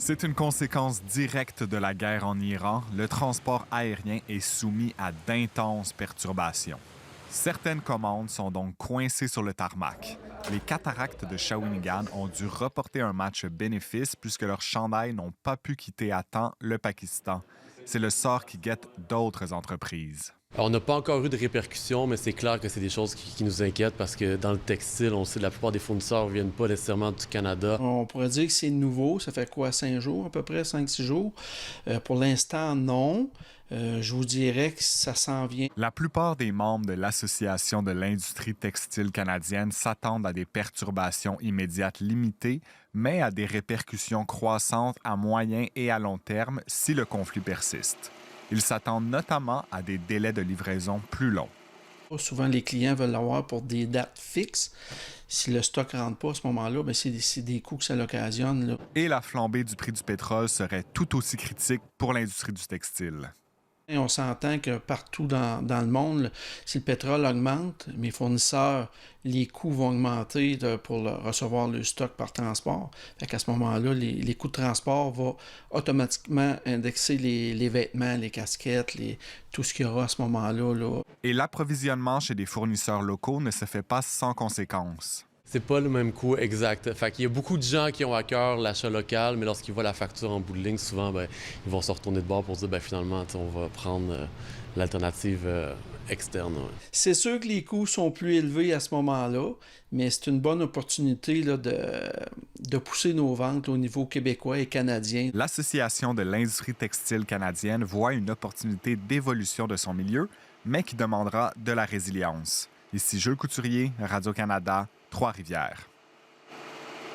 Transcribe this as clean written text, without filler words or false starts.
C'est une conséquence directe de la guerre en Iran. Le transport aérien est soumis à d'intenses perturbations. Certaines commandes sont donc coincées sur le tarmac. Les Cataractes de Shawinigan ont dû reporter un match bénéfice puisque leurs chandails n'ont pas pu quitter à temps le Pakistan. C'est le sort qui guette d'autres entreprises. Alors, on n'a pas encore eu de répercussions, mais c'est clair que c'est des choses qui nous inquiètent parce que dans le textile, on sait que la plupart des fournisseurs ne viennent pas nécessairement du Canada. On pourrait dire que c'est nouveau. Ça fait quoi, 5 jours à peu près, 5-6 jours? Pour l'instant, non. Je vous dirais que ça s'en vient. La plupart des membres de l'Association de l'industrie textile canadienne s'attendent à des perturbations immédiates limitées, mais à des répercussions croissantes à moyen et à long terme si le conflit persiste. Ils s'attendent notamment à des délais de livraison plus longs. Souvent, les clients veulent l'avoir pour des dates fixes. Si le stock ne rentre pas à ce moment-là, bien, c'est des coûts que ça l'occasionne, là. Et la flambée du prix du pétrole serait tout aussi critique pour l'industrie du textile. Et on s'entend que partout dans le monde, si le pétrole augmente, mes fournisseurs, les coûts vont augmenter pour recevoir le stock par transport. Fait qu'à ce moment-là, les coûts de transport vont automatiquement indexer les vêtements, les casquettes, tout ce qu'il y aura à ce moment-là, là. Et l'approvisionnement chez des fournisseurs locaux ne se fait pas sans conséquences. C'est pas le même coût exact. Fait qu'il y a beaucoup de gens qui ont à cœur l'achat local, mais lorsqu'ils voient la facture en bout de ligne, souvent, ils vont se retourner de bord pour se dire, finalement, on va prendre l'alternative externe. Ouais. C'est sûr que les coûts sont plus élevés à ce moment-là, mais c'est une bonne opportunité là, de pousser nos ventes au niveau québécois et canadien. L'Association de l'industrie textile canadienne voit une opportunité d'évolution de son milieu, mais qui demandera de la résilience. Ici Jules Couturier, Radio-Canada, Trois-Rivières.